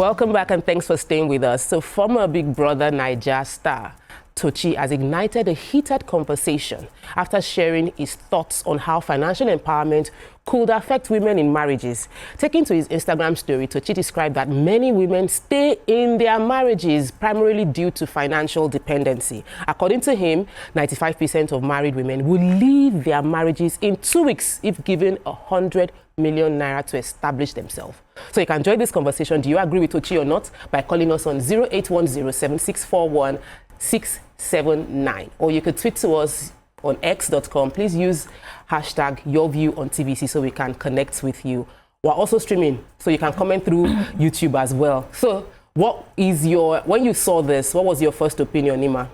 Welcome back and thanks for staying with us. So former Big Brother Naija star Tochi has ignited a heated conversation after sharing his thoughts on how financial empowerment could affect women in marriages. Taking to his Instagram story, Tochi described that many women stay in their marriages primarily due to financial dependency. According to him, 95% of married women will leave their marriages in 2 weeks if given 100 million naira to establish themselves. So you can join this conversation. Do you agree with Tochi or not? By calling us on 0810-7641-679. Or you could tweet to us on x.com. Please use hashtag YourViewOnTVC so we can connect with you. We're also streaming, so you can comment through YouTube as well. So what is when you saw this, what was your first opinion, Nima?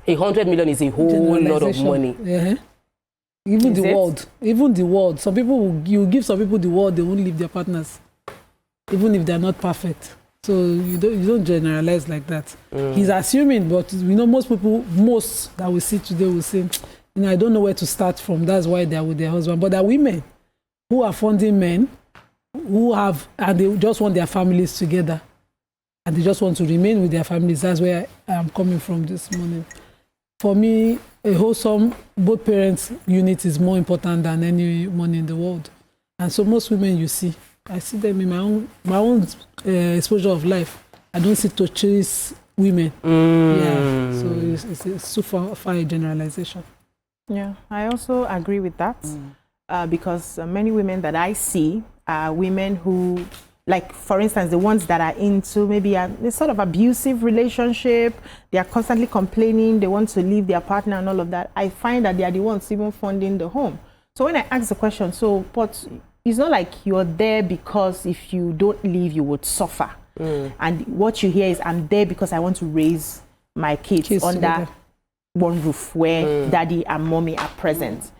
100 million is a whole lot of money. Yeah. Even the world. Some people, you give some people the world, they won't leave their partners, even if they're not perfect. So you don't generalize like that. He's assuming, but we know most that we see today will say, I don't know where to start from. That's why they're with their husband. But there are women who are funding men and they just want their families together, and they just want to remain with their families. That's where I'm coming from this morning. For me, a wholesome, both parents unit is more important than any money in the world. And so most women you see, I see them in my own exposure of life. I don't see to chase women. Yeah, so it's super far a generalization. Yeah, I also agree with that because many women that I see are women who, like, for instance, the ones that are into maybe a sort of abusive relationship, they are constantly complaining, they want to leave their partner and all of that. I find that they are the ones even funding the home. So when I ask the question, but it's not like you're there because if you don't leave, you would suffer. And what you hear is, I'm there because I want to raise my kids under one roof where daddy and mommy are present,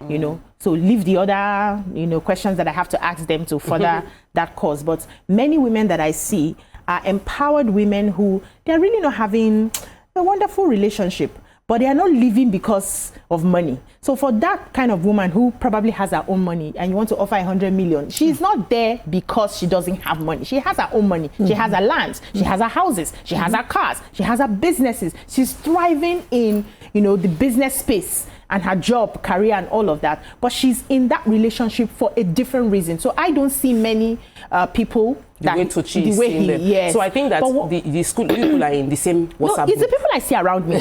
So leave the other, questions that I have to ask them to further that cause. But many women that I see are empowered women who, they're really not having a wonderful relationship, but they are not living because of money. So for that kind of woman who probably has her own money and you want to offer 100 million, she's not there because she doesn't have money. She has her own money. She has her lands. She has her houses. She has her cars. She has her businesses. She's thriving in, the business space and her job, career, and all of that. But she's in that relationship for a different reason. So I don't see many people the way he, yes. So I think that the school people are in the same WhatsApp group. It's the people I see around me.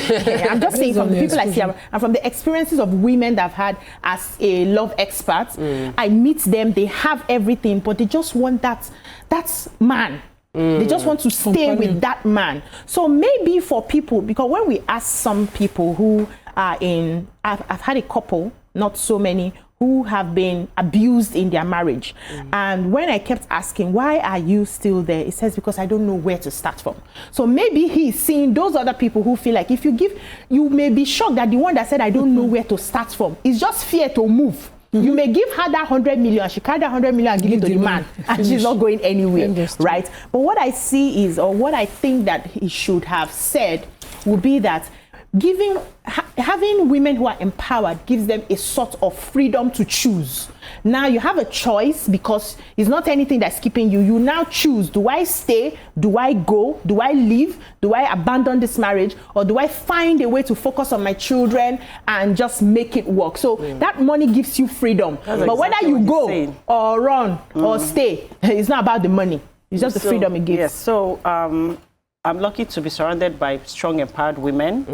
I'm just saying from the people I see around, and from the experiences of women that I've had as a love expert. I meet them, they have everything, but they just want that man. They just want to stay with that man. So maybe for people, because when we ask some people who are in, I've had a couple, not so many, who have been abused in their marriage. And when I kept asking, why are you still there? It says, because I don't know where to start from. So maybe he's seeing those other people who feel like if you give, you may be shocked that the one that said, I don't know where to start from, is just fear to move. You may give her that 100 million, she carry that 100 million and give it to the man, and she's not going anywhere, right? But what I see is, or what I think that he should have said would be that having women who are empowered gives them a sort of freedom to choose. Now you have a choice because it's not anything that's keeping you. You now choose, do I stay? Do I go? Do I leave? Do I abandon this marriage? Or do I find a way to focus on my children and just make it work? So that money gives you freedom. That's but whether you go or run or stay, it's not about the money. It's just the freedom it gives. Yes, so I'm lucky to be surrounded by strong, empowered women,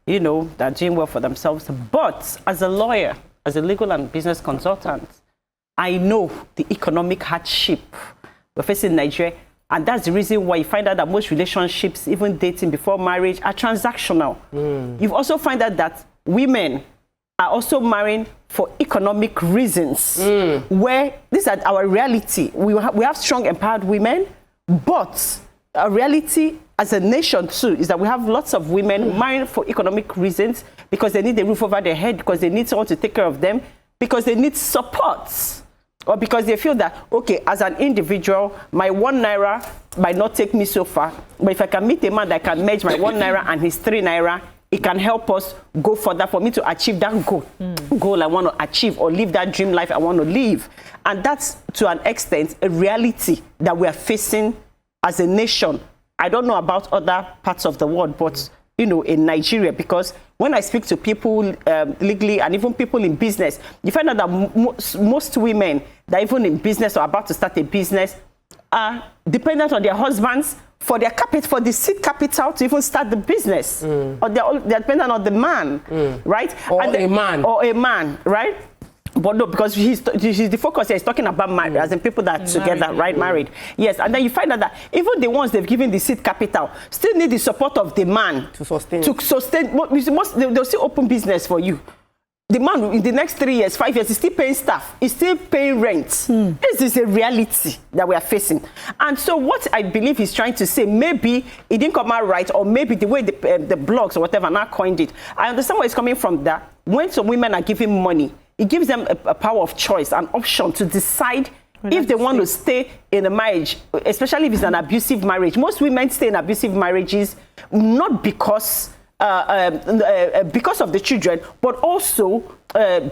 that are doing well for themselves. But as a lawyer, as a legal and business consultant, I know the economic hardship we're facing in Nigeria. And that's the reason why you find out that most relationships, even dating before marriage, are transactional. You've also found out that women are also marrying for economic reasons, where these are our reality. We have strong, empowered women, but a reality as a nation too is that we have lots of women marrying for economic reasons, because they need a roof over their head, because they need someone to take care of them, because they need support, or because they feel that, okay, as an individual, my 1 naira might not take me so far, but if I can meet a man that can match my 1 naira and his 3 naira, it can help us go further for me to achieve that goal I want to achieve, or live that dream life I want to live. And that's, to an extent, a reality that we are facing as a nation, I don't know about other parts of the world, but you know, in Nigeria, because when I speak to people legally and even people in business, you find out that most women that are even in business or about to start a business are dependent on their husbands for their capital, for the seed capital to even start the business, or they're dependent on the man, right? Or a man, right? But no, because he's the focus here is talking about marriage, as in people that are together, right? Married. Yes, and then you find out that even the ones they've given the seed capital still need the support of the man to sustain. They'll still open business for you. The man in the next 3 years, 5 years, is still paying staff, is still paying rent. This is a reality that we are facing. And so what I believe he's trying to say, maybe it didn't come out right, or maybe the way the blogs or whatever now coined it. I understand where it's coming from, that when some women are giving money, it gives them a power of choice, an option to decide if they want to stay in a marriage, especially if it's an abusive marriage. Most women stay in abusive marriages not because of the children, but also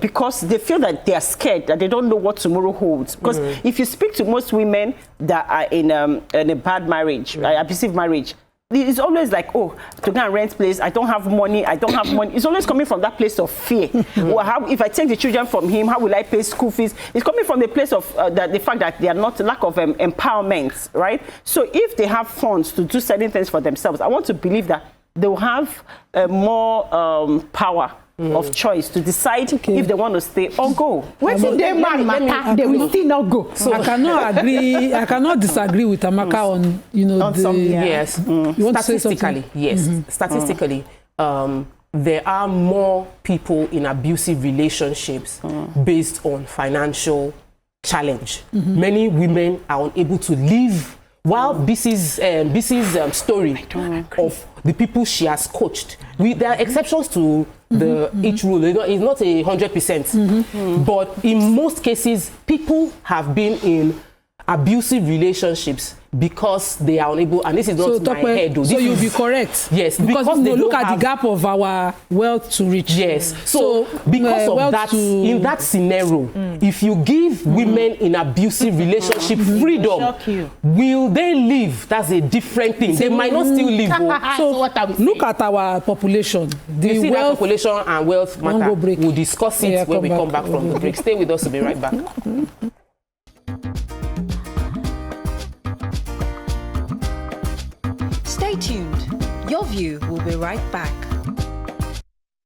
because they feel that they are scared, that they don't know what tomorrow holds. Because if you speak to most women that are in a bad marriage, abusive marriage, it's always like, oh, to go and rent place, I don't have money. It's always coming from that place of fear. Well, if I take the children from him, how will I pay school fees? It's coming from the place of the fact that they are not, lack of empowerment, right? So if they have funds to do certain things for themselves, I want to believe that they'll have more power of choice to decide if they want to stay or go. When they will still not go. So I cannot agree. I cannot disagree with Amaka on yes. You want Statistically, yes. Statistically, there are more people in abusive relationships based on financial challenge. Many women are unable to live. While Bisi's story of the people she has coached, there are exceptions to each rule. It's not 100%, but in most cases, people have been in abusive relationships because they are unable, and this is not my head. So you'll be correct. Yes, because they look at the gap of our wealth to reach. Yes. So because of that, in that scenario, if you give women in abusive relationship freedom, will they live? That's a different thing. They might not still live. So look at our population. The wealth, population and wealth matter. We'll discuss it when we come back from the break. Stay with us. We'll be right back. Stay tuned. Your View will be right back.